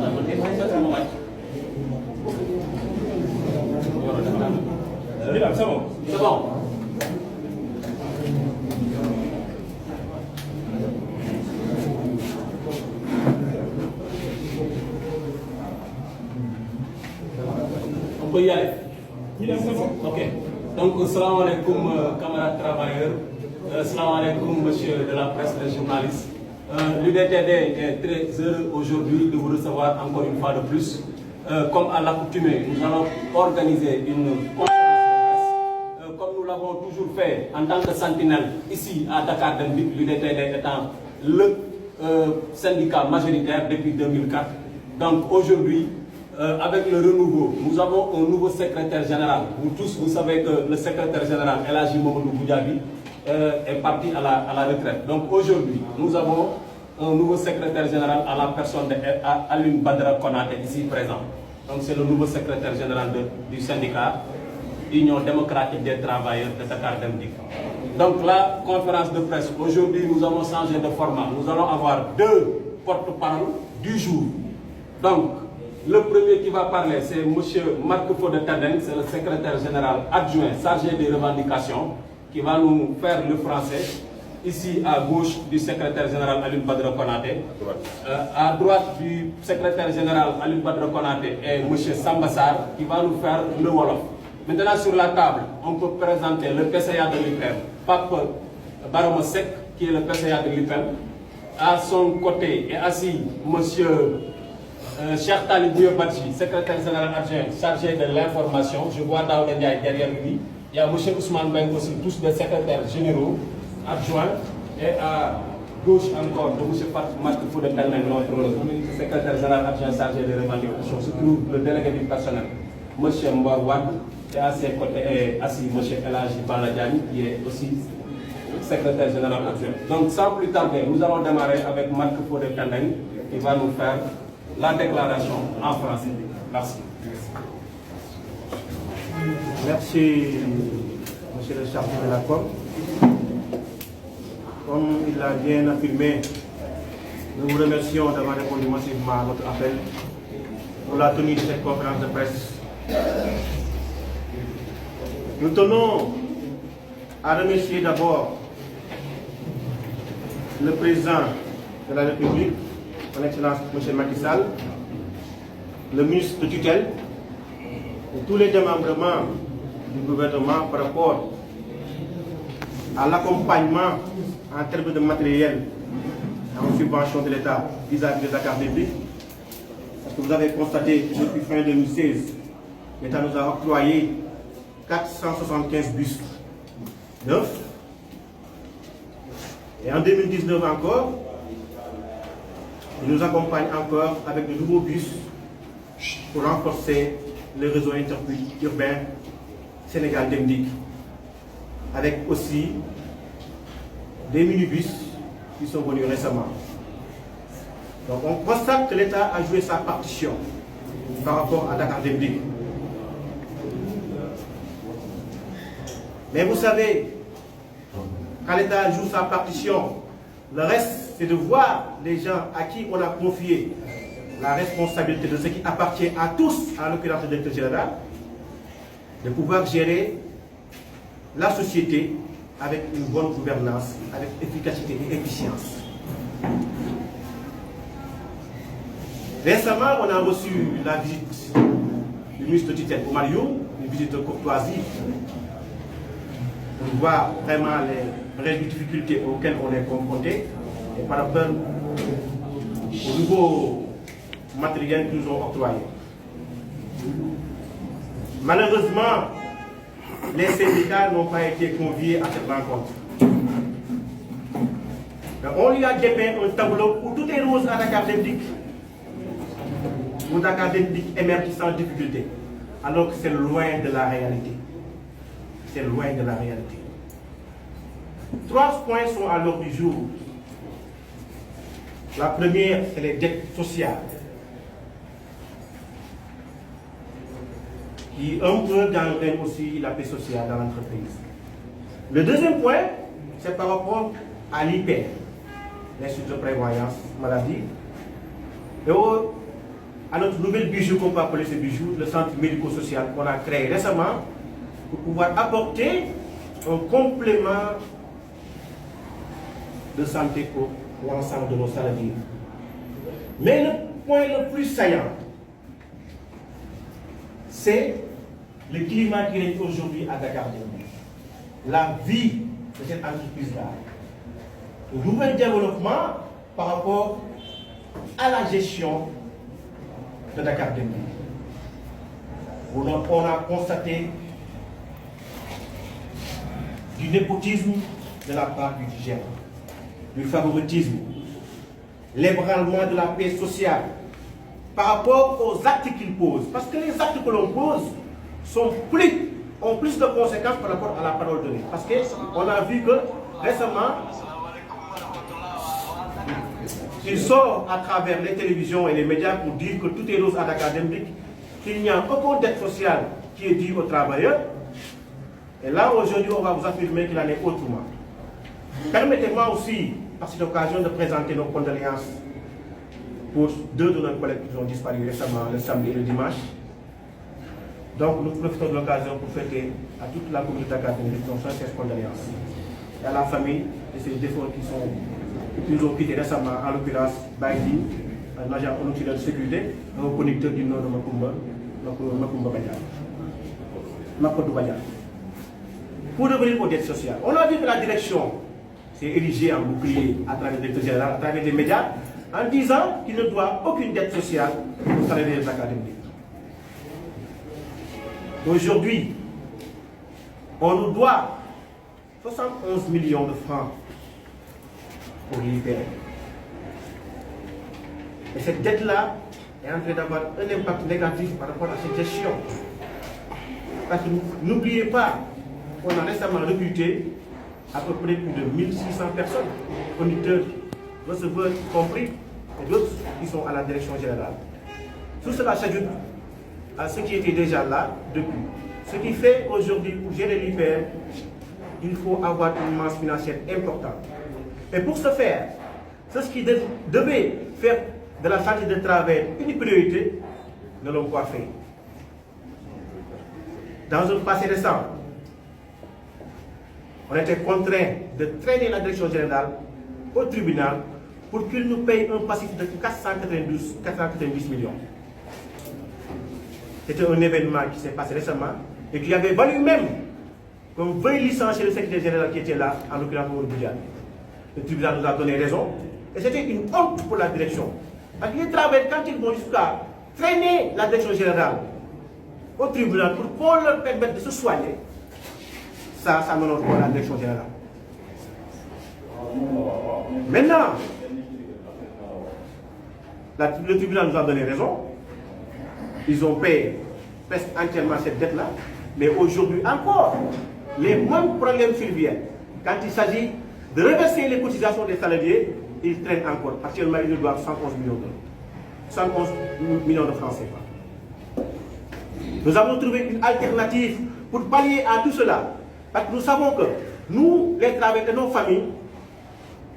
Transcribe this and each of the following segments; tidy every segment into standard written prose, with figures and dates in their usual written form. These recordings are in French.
C'est bon. C'est bon. On peut y aller. Ok. Donc, salam alaikum, camarades travailleurs. Salam alaikum, monsieur de la presse, les journalistes. L'UDTD est très heureux aujourd'hui de vous recevoir encore une fois de plus. Comme à l'accoutumée, nous allons organiser une conférence de presse, comme nous l'avons toujours fait en tant que sentinelle ici à Dakar Dem Dikk, l'UDTD étant le syndicat majoritaire depuis 2004. Donc aujourd'hui, avec le renouveau, nous avons un nouveau secrétaire général. Vous tous, vous savez que le secrétaire général, El Hadji Mamadou Goudiaby, est parti à la retraite. Donc aujourd'hui, nous avons un nouveau secrétaire général à la personne d'Alioune Badara Konaté, ici présent. Donc c'est le nouveau secrétaire général du syndicat Union démocratique des travailleurs de Dakar Dem Dikk. Donc la conférence de presse, aujourd'hui nous avons changé de format. Nous allons avoir deux porte-parole du jour. Donc le premier qui va parler, c'est M. Marc Fodé Tandeng, c'est le secrétaire général adjoint chargé des revendications, qui va nous faire le français. Ici, à gauche du secrétaire général Alioune Badara Konaté. À droite du secrétaire général Alioune Badara Konaté est M. Samba Sarr, qui va nous faire le Wolof. Maintenant, sur la table, on peut présenter le PCA de l'UPEM, Pape Barama Seck, qui est le PCA de l'UPEM. À son côté est assis M. Cheikh Talib Badji, secrétaire général adjoint chargé de l'information. Je vois Daouda Ndiaye derrière lui. Il y a M. Ousmane Beng aussi, tous des secrétaires généraux adjoints. Et à gauche encore de M. Marc Fodé Tandeng, notre secrétaire général adjoint chargé des revendications, se trouve le délégué du personnel, M. Mbor Wade. Et à ses côtés est assis M. El Hadji Bala Diagne, qui est aussi secrétaire général adjoint. Donc sans plus tarder, nous allons démarrer avec Marc Fodé Tandeng, qui va nous faire la déclaration en français. Merci. Merci, monsieur le chargé de la com. Comme il l'a bien affirmé, nous vous remercions d'avoir répondu massivement à notre appel pour la tenue de cette conférence de presse. Nous tenons à remercier d'abord le président de la République, son Excellence M. Macky Sall, le ministre de tutelle et tous les démembrements du gouvernement par rapport à l'accompagnement en termes de matériel en subvention de l'État vis-à-vis de Dakar Dem Dikk. Parce que vous avez constaté que depuis fin 2016, l'État nous a octroyé 475 bus neufs. Et en 2019 encore, il nous accompagne encore avec de nouveaux bus pour renforcer le réseau interurbain Sénégal Dem Dikk, avec aussi des minibus qui sont venus récemment. Donc on constate que l'État a joué sa partition par rapport à Dakar Dem Dikk. Mais vous savez, quand l'État joue sa partition, le reste c'est de voir les gens à qui on a confié la responsabilité de ce qui appartient à tous, en l'occurrence le directeur général, de pouvoir gérer la société avec une bonne gouvernance, avec efficacité et efficience. Récemment, on a reçu la visite du ministre de tutelle Oumar Youm, une visite de courtoisie pour voir vraiment les réelles difficultés auxquelles on est confronté et par rapport au nouveau matériel qu'ils nous ont octroyé. Malheureusement, les syndicats n'ont pas été conviés à cette rencontre. Donc, on lui a dépeint un tableau où tout est rose à Dakar Dem Dikk, où Dakar Dem Dikk émerge sans difficulté, alors que c'est loin de la réalité. C'est loin de la réalité. 3 points sont à l'ordre du jour. La première, c'est les dettes sociales, qui un peu gangrènent aussi la paix sociale dans l'entreprise. Le deuxième point, c'est par rapport à l'IPER, l'Institut de prévoyance maladie, et à notre nouvelle bijou, qu'on peut appeler ce bijou, le centre médico-social qu'on a créé récemment pour pouvoir apporter un complément de santé pour l'ensemble de nos salariés. Mais le point le plus saillant, c'est le climat qui règne aujourd'hui à Dakar Dem Dikk. La vie de cette entreprise-là. Le nouvel développement par rapport à la gestion de Dakar Dem Dikk. On a constaté du népotisme de la part du gérant, du favoritisme, l'ébranlement de la paix sociale par rapport aux actes qu'il pose. Parce que les actes que l'on pose ont plus de conséquences par rapport à la parole donnée. Parce qu'on a vu que récemment, il sort à travers les télévisions et les médias pour dire que tout est rose à Dakar Dem Dikk, qu'il n'y a aucune dette sociale qui est due aux travailleurs. Et là, aujourd'hui, on va vous affirmer qu'il en est autrement. Permettez-moi aussi, par cette occasion, de présenter nos condoléances pour deux de nos collègues qui ont disparu récemment, le samedi et le dimanche. Donc, nous profitons de l'occasion pour fêter à toute la communauté Dakar Dem Dikk nos sincères condoléances. Et à la famille de ces défunts qui nous ont quittés récemment, en l'occurrence, Baïdi, un agent auxiliaire de sécurité, un conducteur du nom de Makumba Badian. Pour revenir aux dettes sociales, on a vu que la direction s'est érigée en bouclier à travers le directeur général, à travers les médias, en disant qu'il ne doit aucune dette sociale aux salariés de Dakar Dem Dikk. Aujourd'hui, on nous doit 71 millions de francs pour l'IPM. Et cette dette-là est en train d'avoir un impact négatif par rapport à cette gestion. Parce que n'oubliez pas qu'on a récemment recruté à peu près plus de 1600 personnes, conducteurs, receveurs compris, et d'autres qui sont à la direction générale. Tout cela s'ajoute à ce qui était déjà là depuis. Ce qui fait aujourd'hui, pour gérer l'IPM, il faut avoir une masse financière importante. Et pour ce faire, ce qui devait faire de la santé de travail une priorité, ne l'ont pas fait. Dans un passé récent, on était contraint de traîner la direction générale au tribunal pour qu'il nous paye un passif de 490 millions. C'était un événement qui s'est passé récemment et qui avait valu même qu'on veuille licencier le secrétaire général qui était là, en l'occurrence Mamadou Boudiane. Le tribunal nous a donné raison et c'était une honte pour la direction. Parce que les travailleurs, quand ils vont jusqu'à traîner la direction générale au tribunal pour qu'on leur permette de se soigner, ça n'honore pas la direction générale. Maintenant, le tribunal nous a donné raison. Ils ont payé presque entièrement cette dette-là. Mais aujourd'hui encore, les mêmes problèmes surviennent. Quand il s'agit de reverser les cotisations des salariés, ils traînent encore. Actuellement, ils doivent 111 millions d'euros. 111 millions de francs CFA. Nous avons trouvé une alternative pour pallier à tout cela. Parce que nous savons que nous, les travailleurs de nos familles,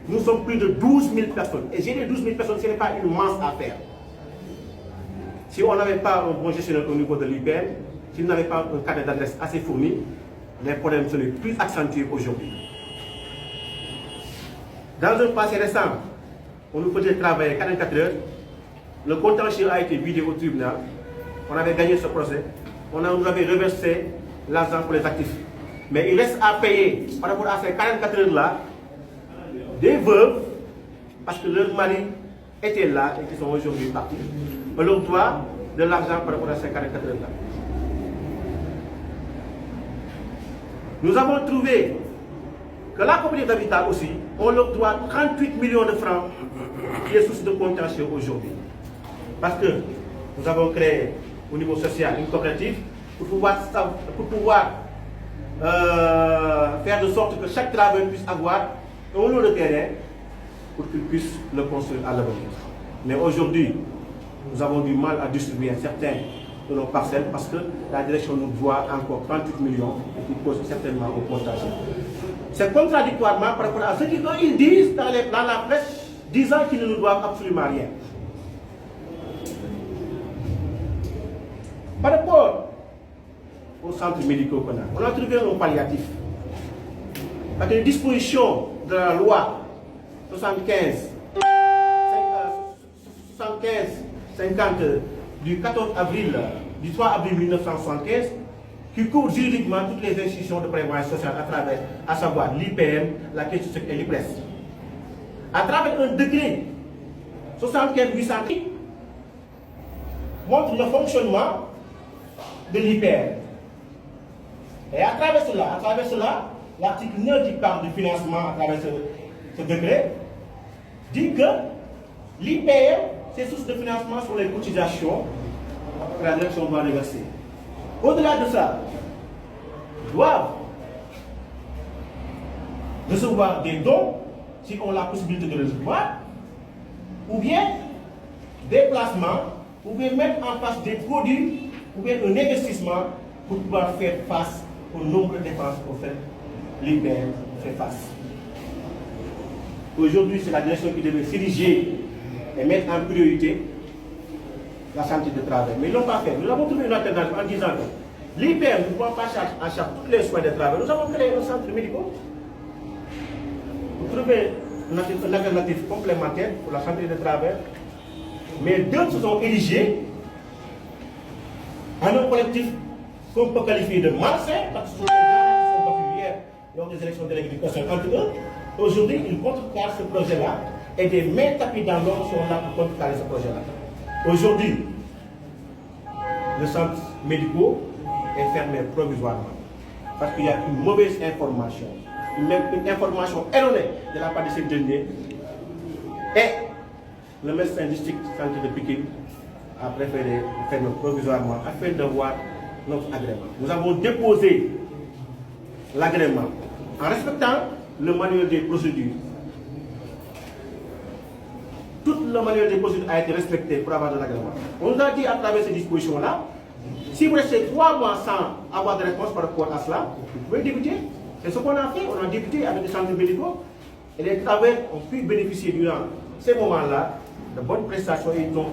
nous sommes plus de 12 000 personnes. Et gérer 12 000 personnes, ce n'est pas une mince affaire. Si on n'avait pas un bon gestionnaire au niveau de l'IPM, si on n'avait pas un cadre d'adresse assez fourni, les problèmes seraient plus accentués aujourd'hui. Dans un passé récent, on nous faisait travailler 44 heures. Le contentieux a été vidé au tribunal. On avait gagné ce procès. On nous avait reversé l'argent pour les actifs. Mais il reste à payer par rapport à ces 44 heures-là des veuves, parce que leur mari était là et qui sont aujourd'hui partis. On leur doit de l'argent par rapport à ces 44 heures-là. Nous avons trouvé que la coopérative d'habitat aussi, on leur doit 38 millions de francs qui est source de contentieux aujourd'hui. Parce que nous avons créé au niveau social une coopérative pour pouvoir faire de sorte que chaque travailleur puisse avoir un lot de terrain pour qu'il puisse le construire à l'avenir. Mais aujourd'hui, nous avons du mal à distribuer certains de nos parcelles parce que la direction nous doit encore 38 millions et qui cause certainement au contentieux. C'est contradictoirement par rapport à ce qu'ils disent dans la presse, disant qu'ils ne nous doivent absolument rien. Par rapport aux centres médicaux qu'on a, on a trouvé un palliatif. Avec les dispositions de la loi 50 du 14 avril, du 3 avril 1975, qui couvre juridiquement toutes les institutions de prévoyance sociale à travers, à savoir l'IPM, la Caisse sociale et l'IPRES. À travers un décret 75-800 montre le fonctionnement de l'IPM. Et à travers cela, l'article 9 qui parle du financement à travers ce décret dit que l'IPM, ses sources de financement sont les cotisations que la direction doit reverser. Au-delà de ça, doivent recevoir des dons si on a la possibilité de recevoir, ou bien des placements, ou bien mettre en place des produits, ou bien un investissement pour pouvoir faire face aux nombreuses dépenses auxquelles l'IPM fait face. Aujourd'hui, c'est la direction qui devait s'ériger et mettre en priorité la santé de travail. Mais ils ne l'ont pas fait. Nous avons trouvé une alternative en disant que l'IPM ne prend pas en charge tous les soins de travail. Nous avons créé un centre médical pour trouver une alternative complémentaire pour la santé de travail. Mais d'autres se sont érigés en un collectif qu'on peut qualifier de malsain, parce que ce sont des gens qui sont battus hier lors des élections de l'éducation entre eux. Aujourd'hui, ils contrecarrent ce projet-là et des mains tapis dans l'ombre sont là pour contrecarrer ce projet-là. Aujourd'hui, le centre médical est fermé provisoirement parce qu'il y a une mauvaise information, une information erronée de la part de ces derniers. Et le médecin district santé de Pikine a préféré fermer provisoirement afin de voir notre agrément. Nous avons déposé l'agrément en respectant le manuel des procédures. Tout le manuel des procédures a été respecté pour avoir de l'agrément. On nous a dit à travers ces dispositions-là, si vous restez 3 mois sans avoir de réponse par rapport à cela, vous pouvez débuter. C'est ce qu'on a fait. On a débuté avec des centres médicaux et les travailleurs ont pu bénéficier durant ces moments-là de bonnes prestations et ils ont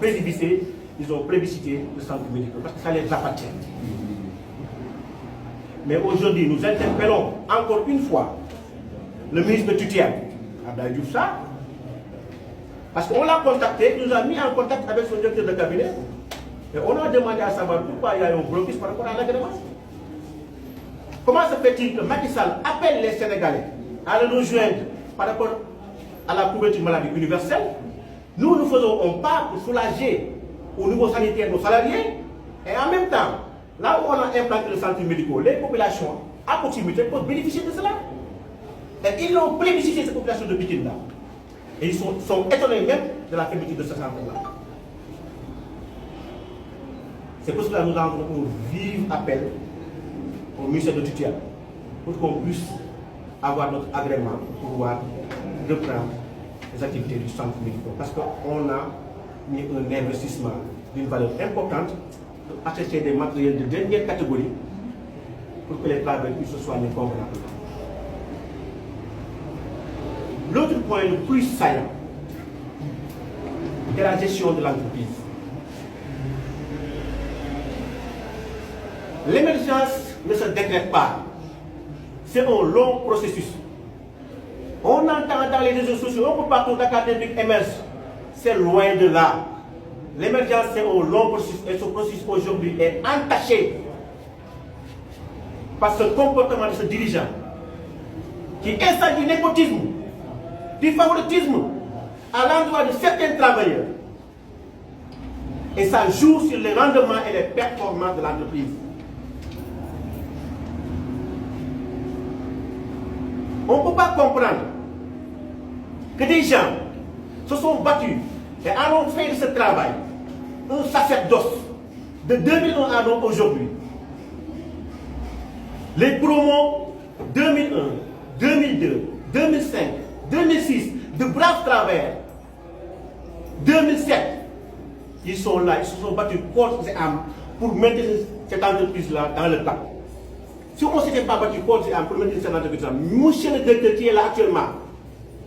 plébiscité le centre médical parce que ça les appartient. Mais aujourd'hui, nous interpellons encore une fois le ministre de tutelle, Abdoulaye Diouf Sarr, parce qu'on l'a contacté, il nous a mis en contact avec son directeur de cabinet, et on a demandé à savoir pourquoi il y a un blocus par rapport à l'agrément. Comment se fait-il que Macky Sall appelle les Sénégalais à le rejoindre par rapport à la couverture maladie universelle? Nous faisons un pas pour soulager au niveau sanitaire nos salariés, et en même temps, là où on a implanté le centre médical, les populations à proximité peuvent bénéficier de cela. Et ils l'ont plébiscité, cette population de Pikine-là. Et ils sont étonnés même de la fermeture de ce centre-là. C'est pour cela que nous avons un vif appel au ministère de tutelle pour qu'on puisse avoir notre agrément pour pouvoir reprendre les activités du centre médical. Parce qu'on a mis un investissement d'une valeur importante pour acheter des matériels de dernière catégorie pour que les travailleurs puissent se soigner convenablement. L'autre point le plus saillant est la gestion de l'entreprise. L'émergence ne se décrète pas. C'est un long processus. On entend dans les réseaux sociaux, un peu partout, Dakar Dem Dikk émerge. C'est loin de là. L'émergence, c'est un long processus et ce processus aujourd'hui est entaché par ce comportement de ce dirigeant qui installe du népotisme, du favoritisme à l'endroit de certains travailleurs. Et ça joue sur les rendements et les performances de l'entreprise. On ne peut pas comprendre que des gens se sont battus et en ont fait de ce travail un sacerdoce de 2001 à donc aujourd'hui. Les promos 2001, 2002, 2005, 2006, de braves travailleurs, 2007, ils sont là, ils se sont battus corps et âme pour maintenir cette entreprise-là dans le temps. Si on ne s'était pas battu corps et âme pour maintenir cette entreprise-là, monsieur le directeur qui est là actuellement,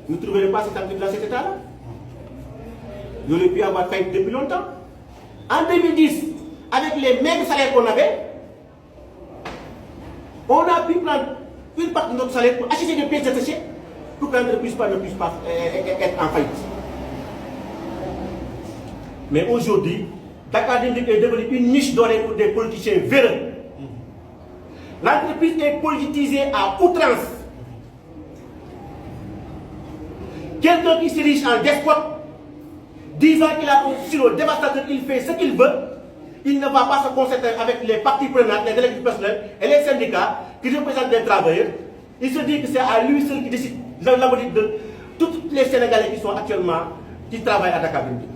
ne trouverait pas cette entreprise dans cet état-là. Il aurait pu avoir failli depuis longtemps. En 2010, avec les mêmes salaires qu'on avait, on a pu prendre une partie de notre salaire pour acheter des pièces détachées pour que l'entreprise ne puisse pas être en faillite. Mais aujourd'hui, Dakar Dem Dikk est devenu une niche dorée pour des politiciens véreux. L'entreprise est politisée à outrance. Quelqu'un qui se dirige en despote, disant qu'il a un silo dévastateur, il fait ce qu'il veut, il ne va pas se concerter avec les parties prenantes, les délégués personnels et les syndicats qui représentent les travailleurs. Il se dit que c'est à lui seul qui décide l'avenir de tous les Sénégalais qui sont actuellement, qui travaillent à Dakar Dem Dikk.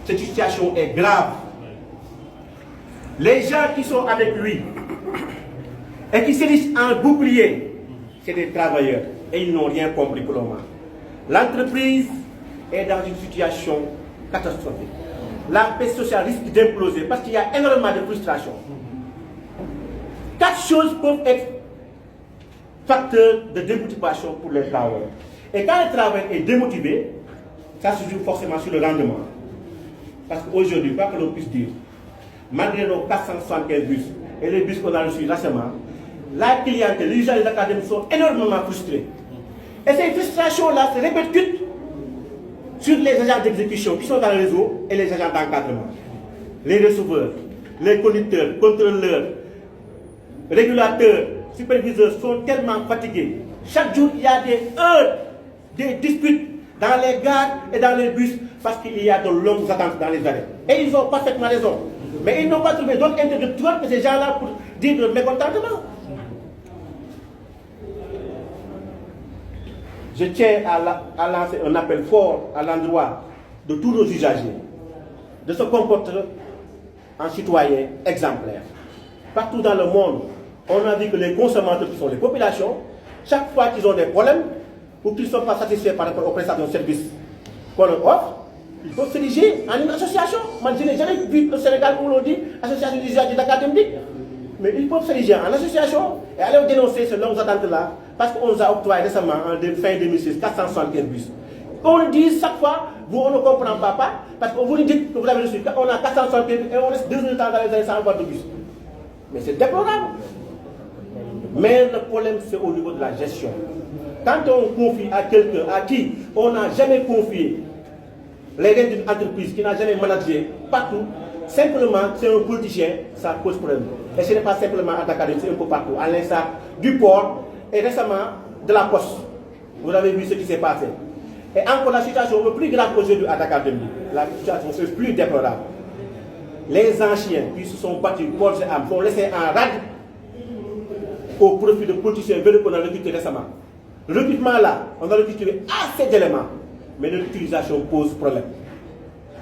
Cette situation est grave. Les gens qui sont avec lui et qui se disent en bouclier, c'est des travailleurs et ils n'ont rien compris pour le moment. L'entreprise est dans une situation catastrophique. La paix sociale risque d'imploser parce qu'il y a énormément de frustration. 4 choses peuvent être facteurs de démotivation pour les travailleurs. Et quand le travail est démotivé, ça se joue forcément sur le rendement. Parce qu'aujourd'hui, quoi que l'on puisse dire, malgré nos 475 bus et les bus qu'on a reçus récemment, la clientèle, les gens des académies sont énormément frustrés. Et ces frustrations-là se répercutent sur les agents d'exécution qui sont dans le réseau et les agents d'encadrement. Les receveurs, les conducteurs, contrôleurs, régulateurs, superviseurs sont tellement fatigués. Chaque jour, il y a des heures, des disputes dans les gares et dans les bus parce qu'il y a de longues attentes dans les arrêts. Et ils ont parfaitement raison. Mais ils n'ont pas trouvé d'autres interlocuteurs que ces gens-là pour dire leur mécontentement. Je tiens à lancer un appel fort à l'endroit de tous nos usagers de se comporter en citoyens exemplaires. Partout dans le monde, on a vu que les consommateurs qui sont les populations, chaque fois qu'ils ont des problèmes ou qu'ils ne sont pas satisfaits par rapport aux prestations de services qu'on leur offre, il faut se diriger en une association. Moi, je n'ai jamais vu au Sénégal où l'on dit association des usagers de Dakar Dem Dikk. Mais ils peuvent se diriger en association et aller dénoncer ces longues attentes-là parce qu'on nous a octroyé récemment, en fin 2006, 475 bus. On nous dit chaque fois, vous, on ne comprend pas, parce que vous nous dites que vous avez reçu, on a 475 bus et on laisse 2 heures de temps dans les années sans avoir de bus. Mais c'est déplorable. Mais le problème, c'est au niveau de la gestion. Quand on confie à quelqu'un à qui on n'a jamais confié les rênes d'une entreprise, qui n'a jamais managé partout, simplement, c'est un politicien, ça pose problème. Et ce n'est pas simplement à Dakar, c'est un peu partout, à l'instar du port et récemment de la poste. Vous avez vu ce qui s'est passé. Et encore la situation est plus grave aujourd'hui à Dakar Dem Dikk. La situation est plus déplorable. Les anciens qui se sont battus corps et âme sont laissés en rade au profit de politiciens véreux qu'on a recrutés récemment. Le recrutement là, on a recruté assez d'éléments, mais l'utilisation pose problème.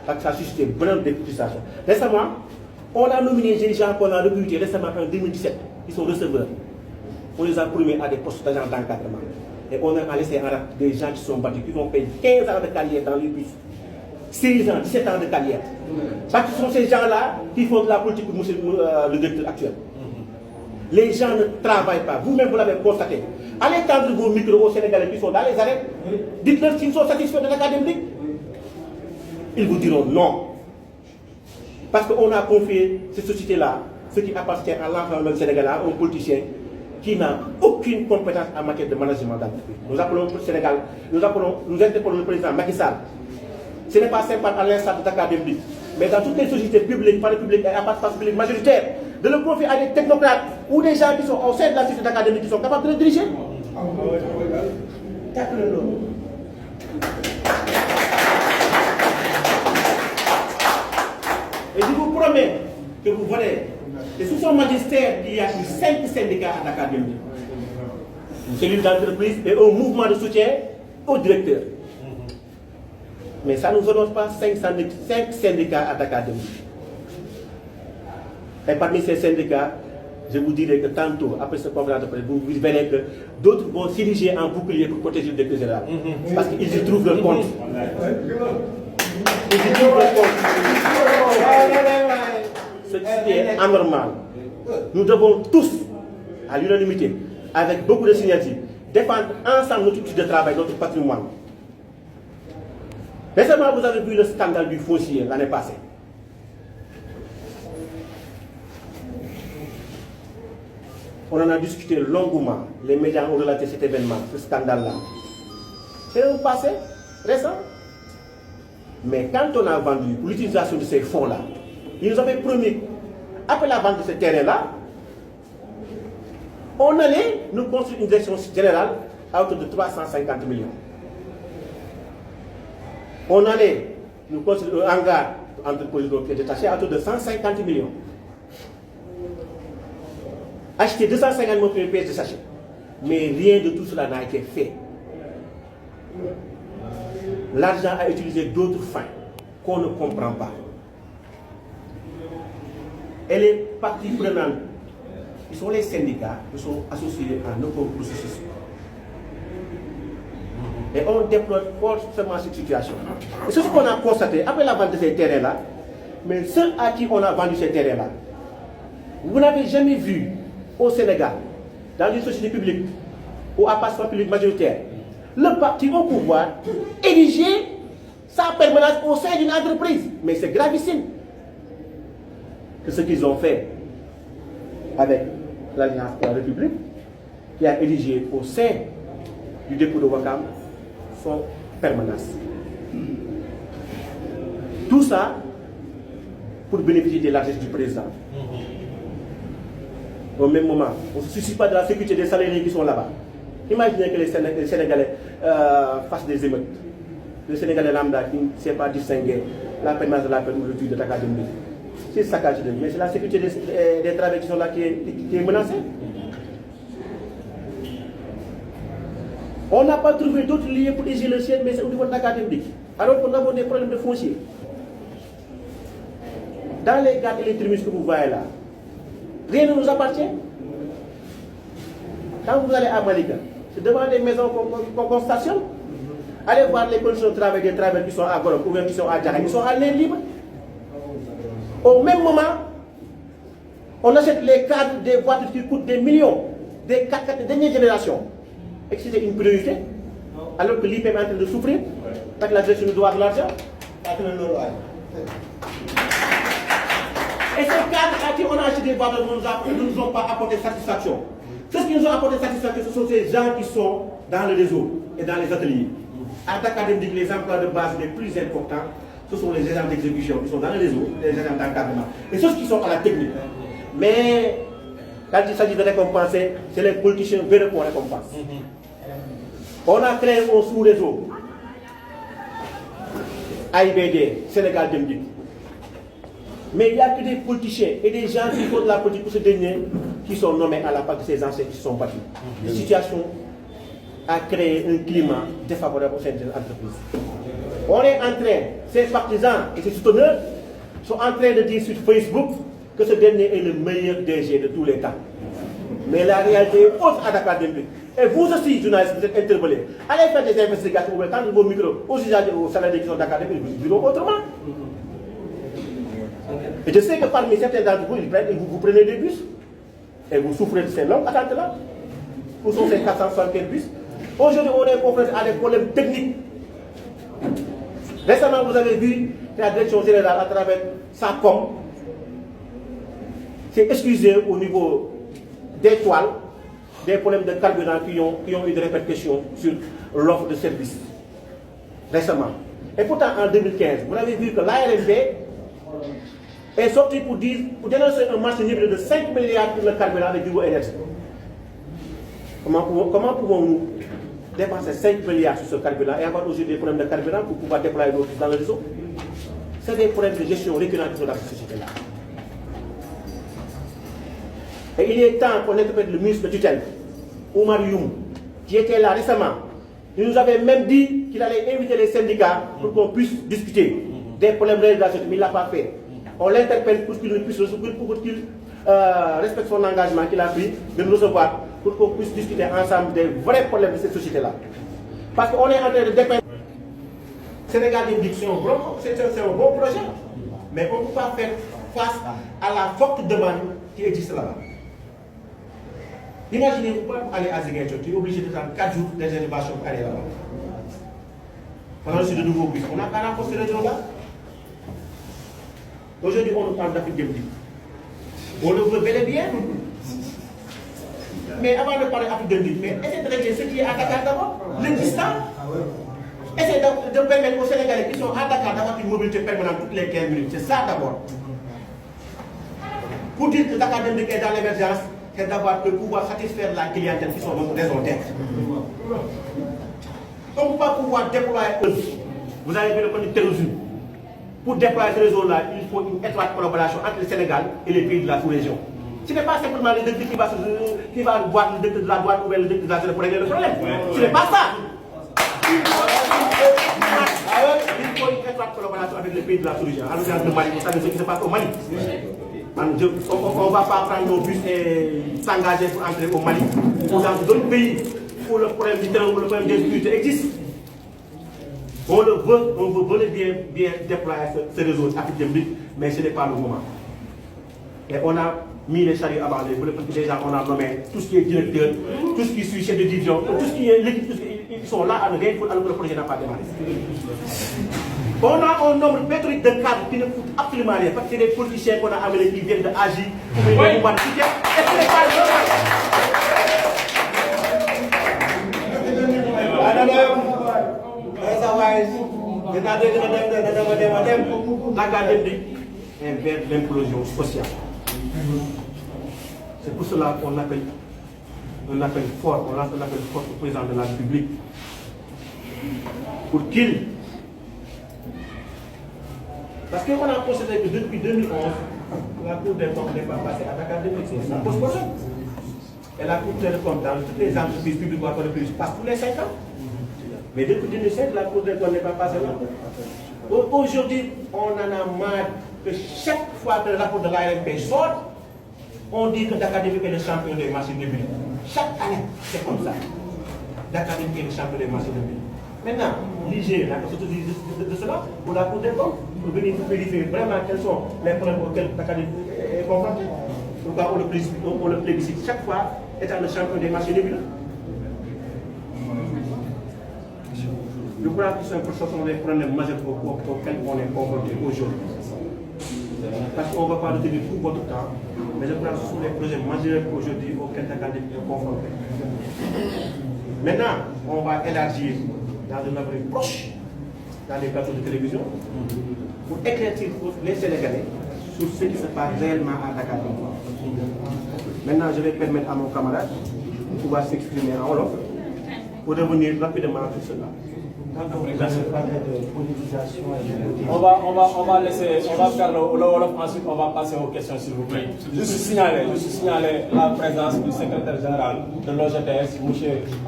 Parce que ça suscite une bonne d'utilisation. Récemment, on a nominé des gens qu'on a recrutés récemment en 2017, qui sont receveurs. On les a promis à des postes d'agents d'encadrement. Et on a laissé en rate des gens qui sont battus, qui ont fait 15 ans de carrière dans les bus, 16 ans, 17 ans de carrière. Parce que ce sont ces gens-là qui font de la politique pour le directeur actuel. Les gens ne travaillent pas. Vous-même, vous l'avez constaté. Allez tendre vos micros aux Sénégalais qui sont dans les arrêts. Dites-leur s'ils sont satisfaits de Dakar Dem Dikk. Ils vous diront non. Parce qu'on a confié cette société-là, ce qui appartient à l'ensemble sénégalais, à un politicien qui n'a aucune compétence en matière de management d'entreprise. Nous appelons le Sénégal, nous interpellons le président Macky Sall. Ce n'est pas simple à l'instar de Dakar Dem Dikk, mais dans toutes les sociétés publiques, parapubliques et à partage publique majoritaire, de le confier à des technocrates ou des gens qui sont au sein de la société Dakar Dem Dikk qui sont capables de le diriger. Et je vous promets que vous verrez que sous son magistère, il y a eu 5 syndicats à Dakar Dem Dikk. Une cellule d'entreprise et un mouvement de soutien au directeur. Mais ça ne nous honore pas 5 syndicats à Dakar Dem Dikk. Et parmi ces syndicats, je vous dirai que tantôt, après ce conférence de presse, vous verrez que d'autres vont s'ériger en bouclier pour protéger le directeur général. Parce qu'ils y trouvent leur compte. Ils y trouvent leur compte. Ce qui est anormal. Nous devons tous, à l'unanimité, avec beaucoup de synergie, défendre ensemble notre outil de travail, notre patrimoine. Récemment, vous avez vu le scandale du foncier l'année passée. On en a discuté longuement. Les médias ont relaté cet événement, ce scandale-là. C'est un passé récent. Mais quand on a vendu pour l'utilisation de ces fonds-là, ils nous avaient promis, après la vente de ce terrain-là, on allait nous construire une direction générale à hauteur de 350 millions. On allait nous construire un hangar entreprise qui est détaché à hauteur de 150 millions. Acheter 250 millions pour une pièce de sachet. Mais rien de tout cela n'a été fait. L'argent a utilisé d'autres fins qu'on ne comprend pas. Et les parties prenantes, qui sont les syndicats, qui sont associés à nos processus. Et on déplore forcément cette situation. Et c'est ce qu'on a constaté après la vente de ces terrains-là. Mais ceux à qui on a vendu ces terrains-là, vous n'avez jamais vu au Sénégal, dans une société publique ou à passeport public majoritaire, le parti au pouvoir ériger sa permanence au sein d'une entreprise. Mais c'est gravissime que ce qu'ils ont fait avec l'Alliance pour la République, qui a érigé au sein du dépôt de Ouakam son permanence. Tout ça pour bénéficier de l'argent du président. Au même moment, on ne se soucie pas de la sécurité des salariés qui sont là-bas. Imaginez que les Sénégalais fassent des émeutes. Le Sénégalais lambda qui ne sait pas distinguer la permanence de la peine ou le de Dakar Dembi. C'est ça que je dis. Mais c'est la sécurité des travailleurs qui sont là qui est menacée. On n'a pas trouvé d'autres lieux pour ériger le ciel, mais c'est au niveau de Dakar Dembi. Alors qu'on a des problèmes de foncier. Dans les gares et les tribunes que vous voyez là, rien ne nous appartient. Quand vous allez à Malika, c'est devant des maisons qu'on stationne. Allez voir les conditions de travail des travailleurs qui sont à Gorom ou bien qui sont à Djara, ils sont à l'air libre. Au même moment, on achète les cadres des voitures qui coûtent des millions, des 4x4 de dernière génération. Et que c'était une priorité, alors que l'IPM est en train de souffrir, parce que la direction nous doit de l'argent. Et ces cadres à qui on a acheté des voitures ne nous ont pas apporté satisfaction. Ceux qui nous ont apporté satisfaction, ce sont ces gens qui sont dans le réseau et dans les ateliers. À Dakar Dembi, les emplois de base les plus importants, ce sont les agents d'exécution qui sont dans le réseau, les agents d'encadrement. Et ceux qui sont à la technique. Mais quand il s'agit de récompenser, c'est les politiciens verts qu'on récompense. On a créé un sous-réseau. AIBD, Sénégal Dembi. Mais il n'y a que des politiciens et des gens qui font de la politique pour ce dernier qui sont nommés à la part de ces anciens qui se sont battus. La situation a créé un climat défavorable au sein de l'entreprise. On est en train, ces partisans et ces souteneurs sont en train de dire sur Facebook que ce dernier est le meilleur DG de tous les temps. Mais la réalité est autre à Dakar Dembi. Et vous aussi, journalistes, vous êtes interpellés. Allez faire des investigations, vous tendez vos micros aux usagers, aux salariés qui sont à Dakar Dembi, vous diront autrement. Et je sais que parmi certains d'entre vous, vous prenez des bus et vous souffrez de ces longues attentes-là. Où sont ces 475 bus? Aujourd'hui, on est confronté à des problèmes techniques. Récemment, vous avez vu que la direction générale, à travers sa com, s'est excusée au niveau des toiles, des problèmes de carburant qui ont eu des répercussions sur l'offre de service. Récemment. Et pourtant, en 2015, vous avez vu que l'ARMB est sorti pour dénoncer un marché libre de 5 milliards pour le carburant avec Hugo Énergie. Comment pouvons-nous dépenser 5 milliards sur ce carburant et avoir aujourd'hui des problèmes de carburant pour pouvoir déployer l'eau dans le réseau? C'est des problèmes de gestion récurrents qui sont dans cette société-là. Et il est temps qu'on interpelle le ministre de tutelle, Oumar Youm, qui était là récemment. Il nous avait même dit qu'il allait inviter les syndicats pour qu'on puisse discuter des problèmes de réalisation, mais il ne l'a pas fait. On l'interpelle pour qu'il respecte son engagement qu'il a pris de nous recevoir pour qu'on puisse discuter ensemble des vrais problèmes de cette société-là. Parce qu'on est en train de dépeindre. Sénégal Dembi, c'est un bon projet, mais on ne peut pas faire face à la forte demande qui existe là-bas. Imaginez-vous, pour aller à Ziguinchor, tu es obligé de prendre 4 jours de réservation pour aller là-bas. On a reçu de nouveaux bus. On n'a qu'à renforcer ces régions-là. Aujourd'hui, on nous parle d'Afrique de l'Ouest. On le veut bel et bien. Mais avant de parler d'Afrique de l'Ouest, mais essayez de régler ce qui est à Dakar d'abord, l'existant. Essayez de permettre aux Sénégalais qui sont à Dakar d'avoir une mobilité permanente toutes les 15 minutes. C'est ça d'abord. Pour dire que Dakar Dem Dikk est dans l'émergence, c'est d'avoir de pouvoir satisfaire la clientèle qui sont notre raison d'être. On ne peut pas pouvoir déployer eux. Vous avez vu le côté terrorisme. Pour déployer ce réseau-là, il faut une étroite collaboration entre le Sénégal et les pays de la sous-région. Ce n'est pas simplement le directeur qui va voir le directeur de la douane ou le directeur de la zone pour régler le problème. Ce n'est pas ça. Il faut une étroite collaboration avec les pays de la sous-région. En l'occurrence le Mali, vous savez ce qui se passe au Mali. On ne va pas prendre nos bus et s'engager pour entrer au Mali ou dans d'autres pays où le problème du terrorisme, le problème de sécurité existe. On veut bien déployer ce réseau Afrique de l'Ouest, mais ce n'est pas le moment. Et on a mis les chariots avant les bœufs parce que déjà on a nommé tout ce qui est directeur, tout ce qui suit chef de division, tout ce qui est l'équipe, ils sont là à ne rien foutre alors que le projet n'a pas démarré. On a un nombre pétrique de cadres qui ne foutent absolument rien parce que c'est des politiciens qu'on a amenés qui viennent d'agir pour venir nous battre. Et ce n'est pas Dakar Dem Dikk est vers l'implosion sociale. C'est pour cela qu'on appelle un appel fort, on lance un appel fort au président de la République pour qu'il. Parce qu'on a constaté que depuis 2011, la Cour des comptes n'est pas passée à Dakar Dem Dikk. Ça pose problème. Et la Cour des comptes dans toutes les entreprises publiques ou entreprises passe tous les 5 ans. Mais depuis 2007, la Cour des comptes n'est pas passée là. Aujourd'hui, on en a marre que chaque fois que le rapport de l'ARMP sort, on dit que Dakar Dem Dikk est le champion des marchés de ville. Chaque année, c'est comme ça. Dakar Dem Dikk est le champion des marchés de ville. Maintenant, l'IG, la constitution de cela, pour la Cour des comptes, pour venir vérifier vraiment quels sont les problèmes auxquels Dakar Dem Dikk est confronté. Pourquoi on le plébiscite chaque fois, étant le champion des marchés de ville. Je crois que ce sont des problèmes majeurs auxquels on est confronté aujourd'hui. Parce qu'on ne va pas retenir tout votre temps, mais je crois que ce sont des projets majeurs aujourd'hui auxquels Dakar Dem Dikk est confronté. Maintenant, on va élargir dans un avenir proche, dans les plateaux de télévision, pour éclaircir les Sénégalais sur ce qui se passe réellement à Dakar Dem Dikk. Maintenant, je vais permettre à mon camarade de pouvoir s'exprimer en Wolof pour revenir rapidement sur cela. On va laisser, on va faire le Wolof, ensuite on va passer aux questions s'il vous plaît. Je suis signalé la présence du secrétaire général de l'OGTS, M.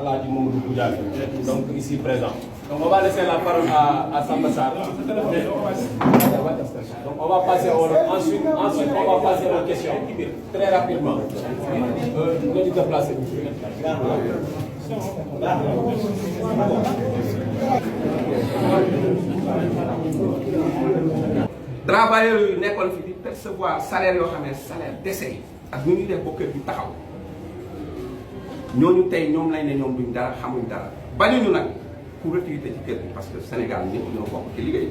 Aladji Mamadou Goudiaby, donc ici présent. Donc on va laisser la parole à Samba Sarr. Donc on va passer au Wolof, ensuite on va passer aux questions, très rapidement. Vous pouvez vous déplacer. travailleurs yu nekkoon fi di percevoir salaire yoo xam ne salaire d'essai ak ñu ngi def ba kër gi taxaw ñooñu tey ñoom lañ ne ñoom duñ dara xamuñ dara bañuñu nag ku recruter ci kër gi parce que Sénégal ñëpp ñoo bokk ci liggéey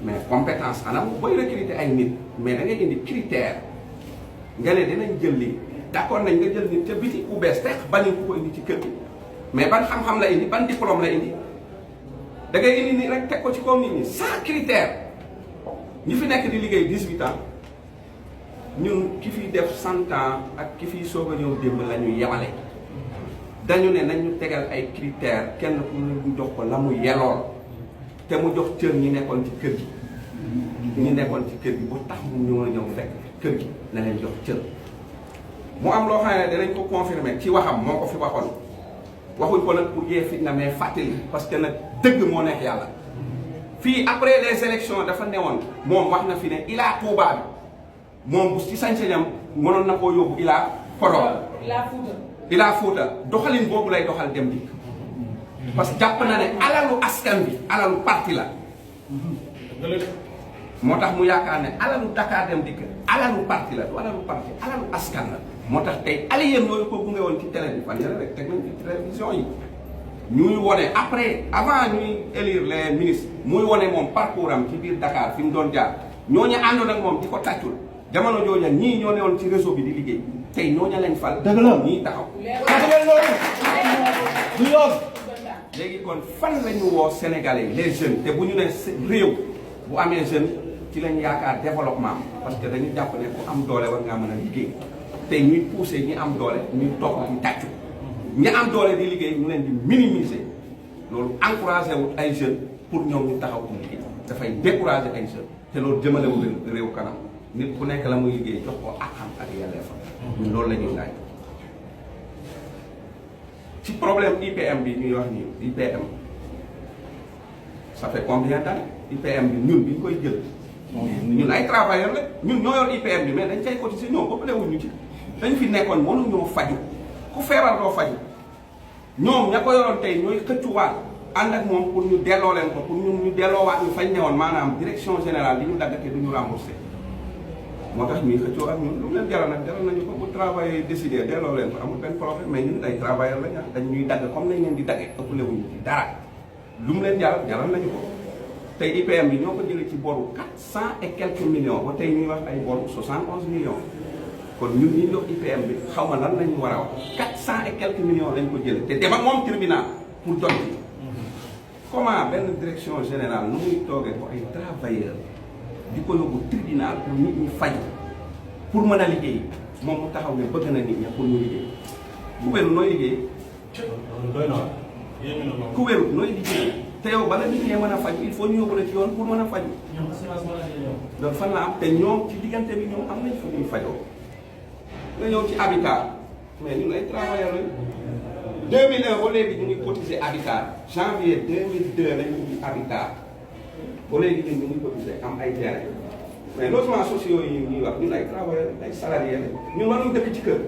mais compétence anam booy recruter ay nit mais da ngay indi critère nga ne dinañ jël lii d'accord nañ nga jël nit ca biti ku bees tex bañu ku ko indi ci kër gi mais ban xam-xam la indi ban diplôme la indi da ngay indi nii rek teg ko ci kaw nit ñi sans critère ñi fi nekk di liggéey 18 ans ñun ki fiy def 100 ans ak ki fiy soog a ñëw démb la ñu yemale dañu ne nañ ñu tegal ay critères kenn ku ñu jox ko la mu yelool te mu jox cër ñi nekkoon ci kër gi ñi nekkoon ci kër gi bu tax mu ñëw fekk kër gi na leen jox cër mu am loo xam ne danañ ko confirmer ci waxam moo ko fi waxoon waxuñ ko nag pour yee fitna mais fàttali parce que nag dëgg moo nekk yàlla fii après les élections dafa newoon moom wax na fi ne Ila Touba bi moom bu ci sañ-sañam mënoon na koo yóbbu Ila Podor Ila Fouta doxalin boobu lay doxal Dem Dikk parce que jàpp na ne alalu askan bi alalu parti la moo tax mu yaakaar ne alalu Dakar Dem Dikk alalu parti la du alalu parti alalu askan la moo tax tey aliyem yooyu ko gunge woon ci télé bi fan yële rek teg nañ ci télévision yi ñuy wone après avant ñuy élire les ministres muy wone moom parcours am ci biir Dakar fi mu doon jaar ñooñu àndoon ak moom di ko tàccul jamono jooja ñii ñoo newoon ci réseau bi di liggéey tey ñooñu lañ fal. dëgg la ñii taxaw. du yoon. léegi kon fan la ñu woo Sénégalais les jeunes te bu ñu nee réew bu amee jeune ci lañ yaakaar développement parce que dañu jàpp ne ku am doole war ngaa mën a liggéey tey ñuy pousser ñi am doole ñuy topp di tàccu ñi am doole di liggéey ñu leen di minimiser loolu encouragé wut ay jeunes pour ñoom ñu taxaw ci liggéey dafay décourager ay jeunes te loolu jëmalewul réew kanam nit ku nekk la muy liggéey jox ko àqam ak yelleefam ñun loolu la ñuy laaj. ci problème IPM bi ñuy wax nii IPM ça fait combien d'années IPM bi ñun bi ñu koy jël ñun ay travailleurs la ñun ñoo yor IPM bi mais dañ cay cotiser ñoom ëppale wuñu ci dañu fi nekkoon mënuñoo faju ku feebar doo faju ñoom ña ko yoroon tey ñooy xëccuwaat ànd ak moom pour ñu delloo leen ko pour ñu delloowaat ñu fañ newoon maanaam direction générale di ñu daggate du ñu remboursé moo tax ñuy xëccoo ak ñun lu mu leen jaral nag jaral nañu ko bu travail décidé delloo leen ko amul benn problème mais ñun ay travailleurs lañ dañ ñuy dagg comme nañ leen di daggee ëppale wuñu ci dara lu mu leen jaral nañu ko tey IPM bi ñoo ko jëlee ci boru 400 et quelques millions ba tey ñuy wax ay boru 71 millions kon ñun ñi jox IPM bi xaw ma lan lañu war a wax 400 et quelques millions lañ ko jëlee te dem ak moom tribunal pour jot ci comment benn direction générale nu muy toogee ko ay travailleurs di ko yóbbu tribunal pour nit ñi faj pour mën a liggéey moom mu taxaw ne bëgg na nit ñi pour ñu liggéey ku wéru nooy liggéey ku wéru nooy liggéey te yow bala nit ñee mën a faj il faut ñu yóbbu la ci yoon pour mën a faj donc fan la am te ñoom ci diggante bi ñoom am nañ fu ñuy fajoo nga ñëw ci habitat mais ñun ay travailleurs lañ 2001 ba léegi ñu ngi cotiser habitat janvier 2002 lañu ngi habitat ba léegi ñun ñu ngi cotiser am ay terrain mais logements sociaux yi ñuy wax ñun ay travailleurs ay salariés lañ ñun waruñu dëkk ci kër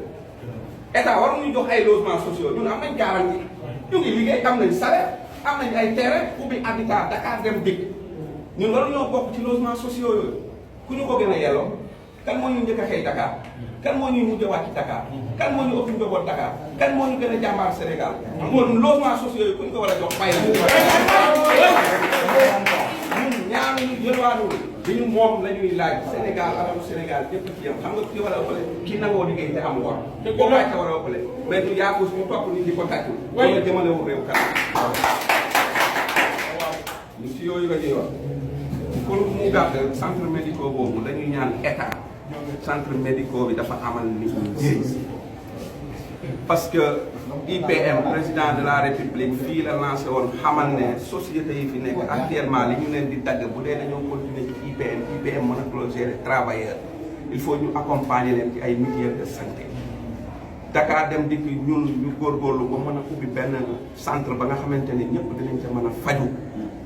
état waruñu jox ay logements sociaux ñun am nañ garantie ñu ngi liggéey am nañ salaire am nañ ay terrain ubbi habitat Dakar dem dikk ñun waruñoo bokk ci logements sociaux yooyu ku ñu ko gën a yelloo kan moo ñu njëkk a xëy Dakar kan moo ñuy mujj a wàcc Dakar kan moo ñu ëpp njaboot Dakar kan moo ñu gën a jàmbaar Sénégal kon logements sociaux yi ku ñu ko war a jox fay la ñun ñaanuñu yëlwaanuñu dañu moom la ñuy laaj Sénégal alalu Sénégal ñëpp ci yam xam nga ki war a ëppale ki nangoo liggéey te am ngor boo wàcce war a ëppale mais du yaaku suñu topp nit di ko tàccu wala jëmalewul réew kanam ñu si yooyu la ñuy wax pour mu gàtt centre médicaux boobu dañuy ñaan état centre médicaux bi dafa amal nit ñi njëriñ parce que IPM président de la république fii la lancé woon xamal ne société yi fi nekk actuellement li ñu leen di dagg bu dee dañoo continuer ci IPM mënatul gérer travailleur il faut ñu accompagner leen ci ay mutuelle de santé Dakar dem dikk ñun ñu góorgóorlu ba mën a ubbi benn centre ba nga xamante ne ñëpp dinañ ca mën a faju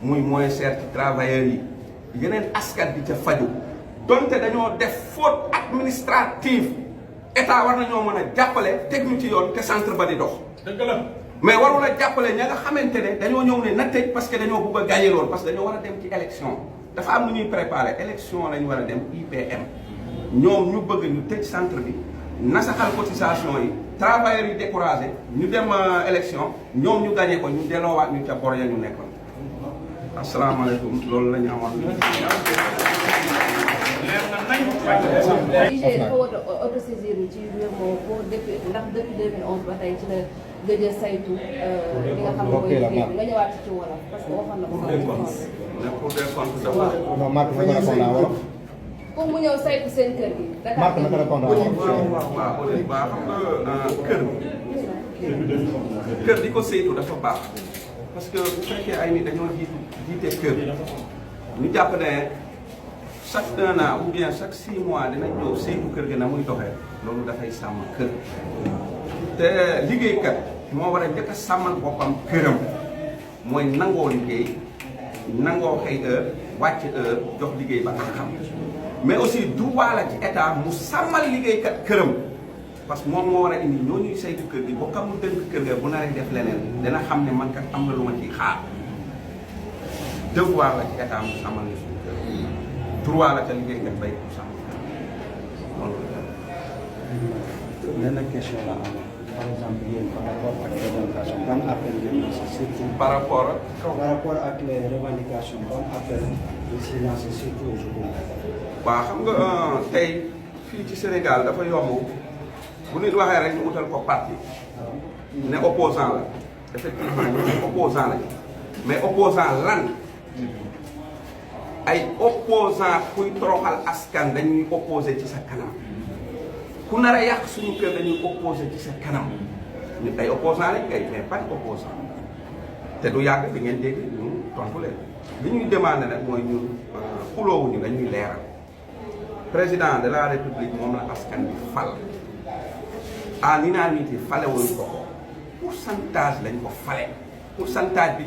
muy moins cher ci travailleurs yi yeneen askan di ca faju donte dañoo def faute administrative état war nañoo mën a jàppale teg ñu ci yoon te centre ba di dox. dëgg la mais warul a jàppale ña nga xamante ne dañoo ñëw ne na tëj parce que dañoo bëgg a gagné lool parce que dañoo war a dem ci élection dafa am lu ñuy préparé élection lañu war a dem IPM ñoom ñu bëgg ñu tëj centre bi nasaxal cotisation yi travailleurs yi découragé ñu dem élection ñoom ñu gagné ko ñu delloowaat ñu ca bor ya ñu nekkoon asalaamaaleykum loolu la ñu amoon. IGE dafa war a autosaisir ci mbir moomu depuis ndax depuis 2011 ba tey ci la gëj a saytu li nga xam ne mooy liggéey bi nga ñëwaat ci wolof parce que waxoon na ko. pour des comptes dafa. non Marc naka répondre en wolof. pour mu ñëw saytu seen kër gi. Marc naka répondre en wolof. waaw xam nga kër di ko saytu dafa baax parce que bu fekkee ay nit dañoo jiite kër ñu jàpp ne chaque 1 an ou bien chaque 6 mois dinañ ñëw saytu kër gi na muy doxee loolu dafay sàmm kër te liggéeykat moo war a njëkk a sàmmal boppam këram mooy nangoo liggéey nangoo xëy heure wàcc heure jox liggéey ba nga xam mais aussi droit la ci état mu sàmmal liggéeykat këram parce que moom moo war a indi ñoo ñuy saytu kër gi boo xamul dënk kër ga bu naree def leneen dina xam ne man kat am na lu ma ciy xaar devoir la ci état mu sàmmal ni suñu kër droit la ca liggéeykat bay pour sàmm kër loolu benn question la am par exemple yéen par rapport ak revendication ban appel ngeen lancé surtout par rapport ak les revendications ban appel de si lancé surtout aujourd'hui. waaw xam nga tey fii ci Sénégal dafa yomb bu nit waxee rek ñu utal ko parti ne opposant la effectivement ñu ne opposant lañ mais opposant lan ay opposant kuy toroxal askan dañuy opposé ci sa kanam ku nar a yàq suñu kër dañuy opposé ci sa kanam ñu ay opposant lañ kay mais pas opposant te du yàgg di ngeen dégg ñun tontu leen li ñuy demandé nag mooy ñun xuloowuñu dañuy leeral président de la république moom la askan bi fal en unanimité falewuñ ko pourcentage lañ ko fale pourcentage bi